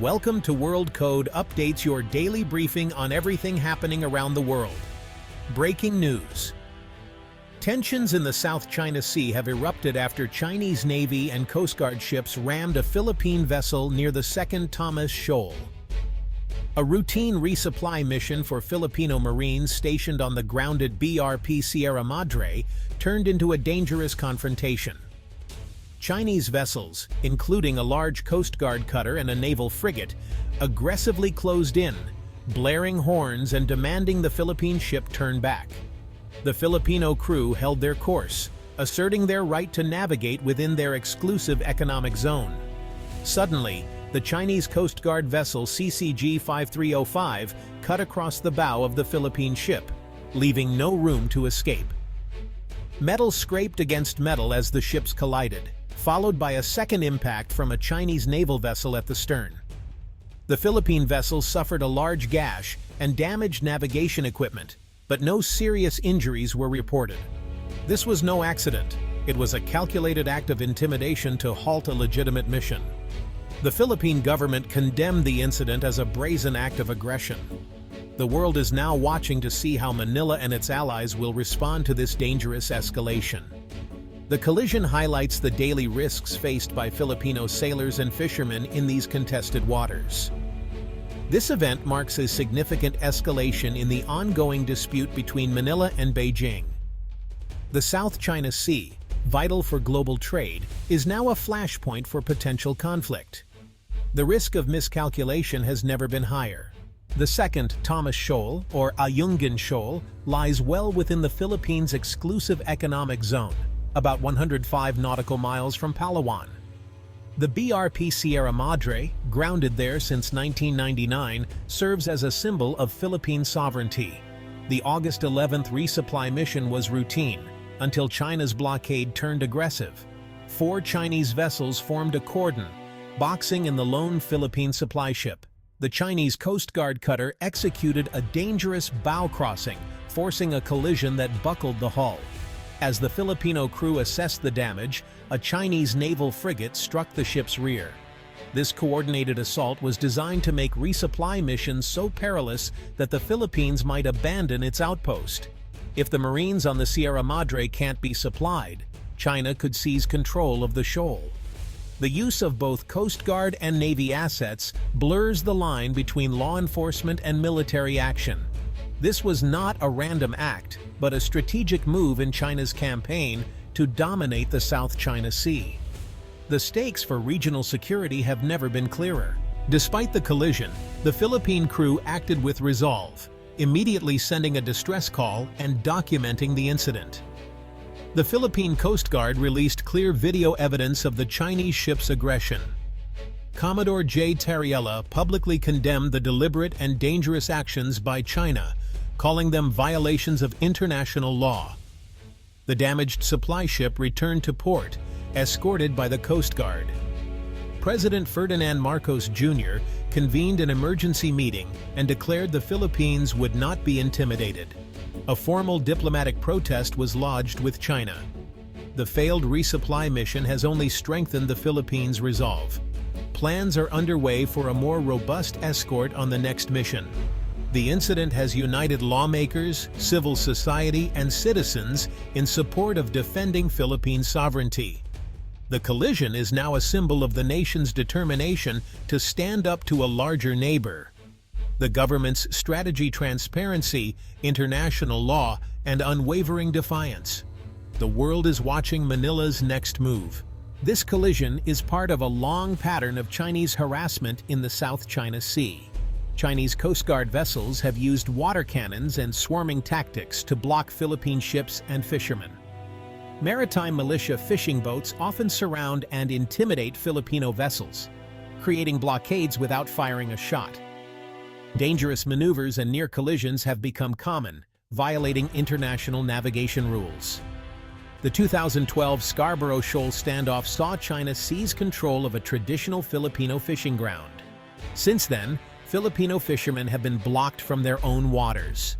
Welcome to World Code Updates, your daily briefing on everything happening around the world. Breaking news. Tensions in the South China Sea have erupted after Chinese Navy and Coast Guard ships rammed a Philippine vessel near the Second Thomas Shoal. A routine resupply mission for Filipino Marines stationed on the grounded BRP Sierra Madre turned into a dangerous confrontation. Chinese vessels, including a large Coast Guard cutter and a naval frigate, aggressively closed in, blaring horns and demanding the Philippine ship turn back. The Filipino crew held their course, asserting their right to navigate within their exclusive economic zone. Suddenly, the Chinese Coast Guard vessel CCG-5305 cut across the bow of the Philippine ship, leaving no room to escape. Metal scraped against metal as the ships collided, followed by a second impact from a Chinese naval vessel at the stern. The Philippine vessel suffered a large gash and damaged navigation equipment, but no serious injuries were reported. This was no accident. It was a calculated act of intimidation to halt a legitimate mission. The Philippine government condemned the incident as a brazen act of aggression. The world is now watching to see how Manila and its allies will respond to this dangerous escalation. The collision highlights the daily risks faced by Filipino sailors and fishermen in these contested waters. This event marks a significant escalation in the ongoing dispute between Manila and Beijing. The South China Sea, vital for global trade, is now a flashpoint for potential conflict. The risk of miscalculation has never been higher. The Second Thomas Shoal, or Ayungin Shoal, lies well within the Philippines' exclusive economic zone, about 105 nautical miles from Palawan. The BRP Sierra Madre, grounded there since 1999, serves as a symbol of Philippine sovereignty. The August 11th resupply mission was routine, until China's blockade turned aggressive. 4 Chinese vessels formed a cordon, boxing in the lone Philippine supply ship. The Chinese Coast Guard cutter executed a dangerous bow crossing, forcing a collision that buckled the hull. As the Filipino crew assessed the damage, a Chinese naval frigate struck the ship's rear. This coordinated assault was designed to make resupply missions so perilous that the Philippines might abandon its outpost. If the Marines on the Sierra Madre can't be supplied, China could seize control of the shoal. The use of both Coast Guard and Navy assets blurs the line between law enforcement and military action. This was not a random act, but a strategic move in China's campaign to dominate the South China Sea. The stakes for regional security have never been clearer. Despite the collision, the Philippine crew acted with resolve, immediately sending a distress call and documenting the incident. The Philippine Coast Guard released clear video evidence of the Chinese ship's aggression. Commodore J. Tariella publicly condemned the deliberate and dangerous actions by China, calling them violations of international law. The damaged supply ship returned to port, escorted by the Coast Guard. President Ferdinand Marcos Jr. convened an emergency meeting and declared the Philippines would not be intimidated. A formal diplomatic protest was lodged with China. The failed resupply mission has only strengthened the Philippines' resolve. Plans are underway for a more robust escort on the next mission. The incident has united lawmakers, civil society, and citizens in support of defending Philippine sovereignty. The collision is now a symbol of the nation's determination to stand up to a larger neighbor. The government's strategy, transparency, international law, and unwavering defiance. The world is watching Manila's next move. This collision is part of a long pattern of Chinese harassment in the South China Sea. Chinese Coast Guard vessels have used water cannons and swarming tactics to block Philippine ships and fishermen. Maritime militia fishing boats often surround and intimidate Filipino vessels, creating blockades without firing a shot. Dangerous maneuvers and near collisions have become common, violating international navigation rules. The 2012 Scarborough Shoal standoff saw China seize control of a traditional Filipino fishing ground. Since then, Filipino fishermen have been blocked from their own waters.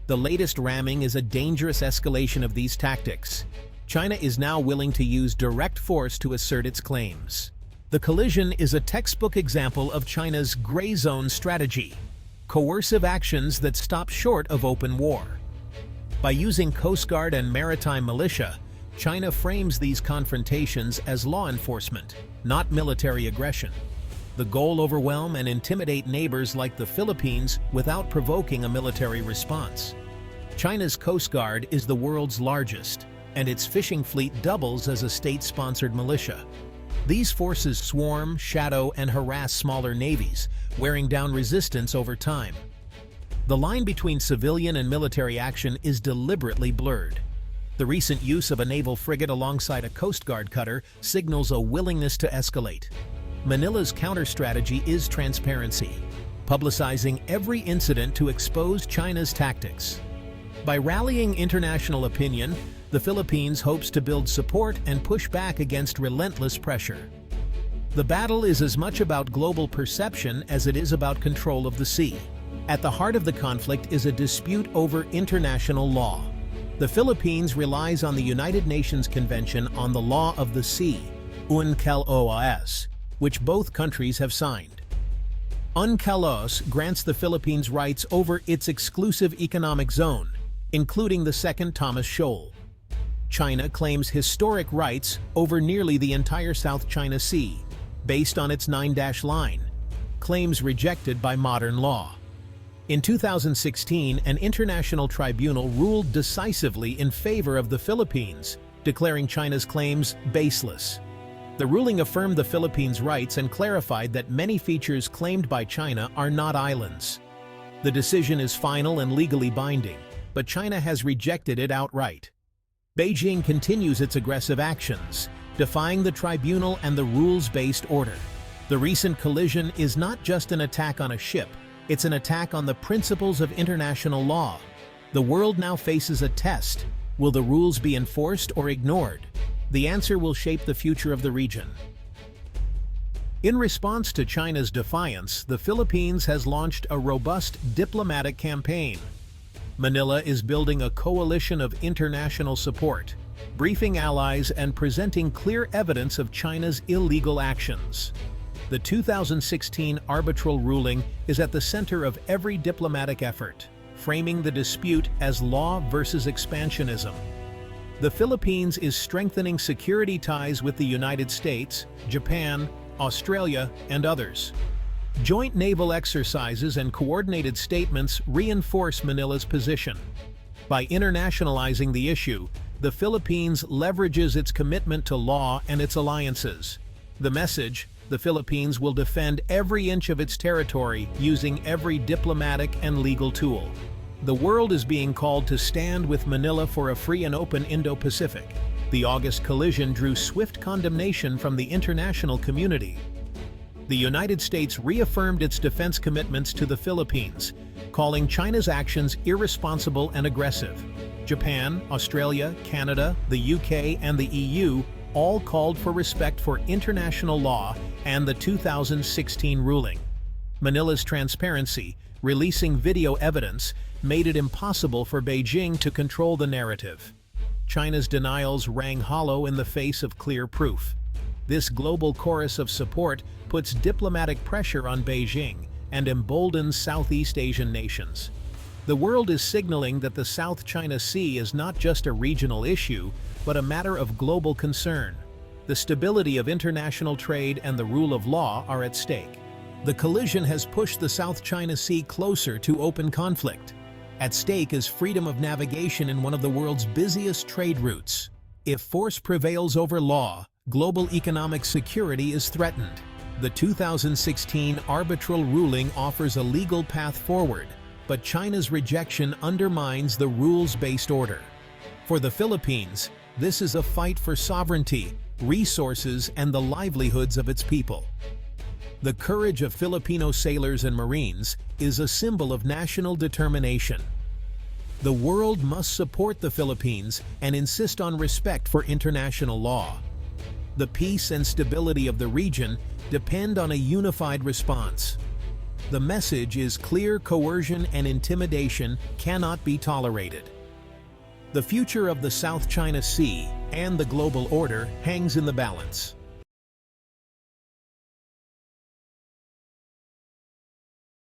The latest ramming is a dangerous escalation of these tactics. China is now willing to use direct force to assert its claims. The collision is a textbook example of China's gray zone strategy, coercive actions that stop short of open war. By using Coast Guard and maritime militia, China frames these confrontations as law enforcement, not military aggression. The goal: overwhelm and intimidate neighbors like the Philippines without provoking a military response. China's Coast Guard is the world's largest, and its fishing fleet doubles as a state-sponsored militia. These forces swarm, shadow, and harass smaller navies, wearing down resistance over time. The line between civilian and military action is deliberately blurred. The recent use of a naval frigate alongside a Coast Guard cutter signals a willingness to escalate. Manila's counter-strategy is transparency, publicizing every incident to expose China's tactics. By rallying international opinion, the Philippines hopes to build support and push back against relentless pressure. The battle is as much about global perception as it is about control of the sea. At the heart of the conflict is a dispute over international law. The Philippines relies on the United Nations Convention on the Law of the Sea, UNCLOS, which both countries have signed. UNCLOS grants the Philippines rights over its exclusive economic zone, including the Second Thomas Shoal. China claims historic rights over nearly the entire South China Sea, based on its 9-dash line, claims rejected by modern law. In 2016, an international tribunal ruled decisively in favor of the Philippines, declaring China's claims baseless. The ruling affirmed the Philippines' rights and clarified that many features claimed by China are not islands. The decision is final and legally binding, but China has rejected it outright. Beijing continues its aggressive actions, defying the tribunal and the rules-based order. The recent collision is not just an attack on a ship, it's an attack on the principles of international law. The world now faces a test. Will the rules be enforced or ignored? The answer will shape the future of the region. In response to China's defiance, the Philippines has launched a robust diplomatic campaign. Manila is building a coalition of international support, briefing allies and presenting clear evidence of China's illegal actions. The 2016 arbitral ruling is at the center of every diplomatic effort, framing the dispute as law versus expansionism. The Philippines is strengthening security ties with the United States, Japan, Australia, and others. Joint naval exercises and coordinated statements reinforce Manila's position. By internationalizing the issue, the Philippines leverages its commitment to law and its alliances. The message: the Philippines will defend every inch of its territory using every diplomatic and legal tool. The world is being called to stand with Manila for a free and open Indo-Pacific. The August collision drew swift condemnation from the international community. The United States reaffirmed its defense commitments to the Philippines, calling China's actions irresponsible and aggressive. Japan, Australia, Canada, the UK, and the EU all called for respect for international law and the 2016 ruling. Manila's transparency, releasing video evidence, made it impossible for Beijing to control the narrative. China's denials rang hollow in the face of clear proof. This global chorus of support puts diplomatic pressure on Beijing and emboldens Southeast Asian nations. The world is signaling that the South China Sea is not just a regional issue, but a matter of global concern. The stability of international trade and the rule of law are at stake. The collision has pushed the South China Sea closer to open conflict. At stake is freedom of navigation in one of the world's busiest trade routes. If force prevails over law, global economic security is threatened. The 2016 arbitral ruling offers a legal path forward, but China's rejection undermines the rules-based order. For the Philippines, this is a fight for sovereignty, resources, and the livelihoods of its people. The courage of Filipino sailors and Marines is a symbol of national determination. The world must support the Philippines and insist on respect for international law. The peace and stability of the region depend on a unified response. The message is clear: coercion and intimidation cannot be tolerated. The future of the South China Sea and the global order hangs in the balance.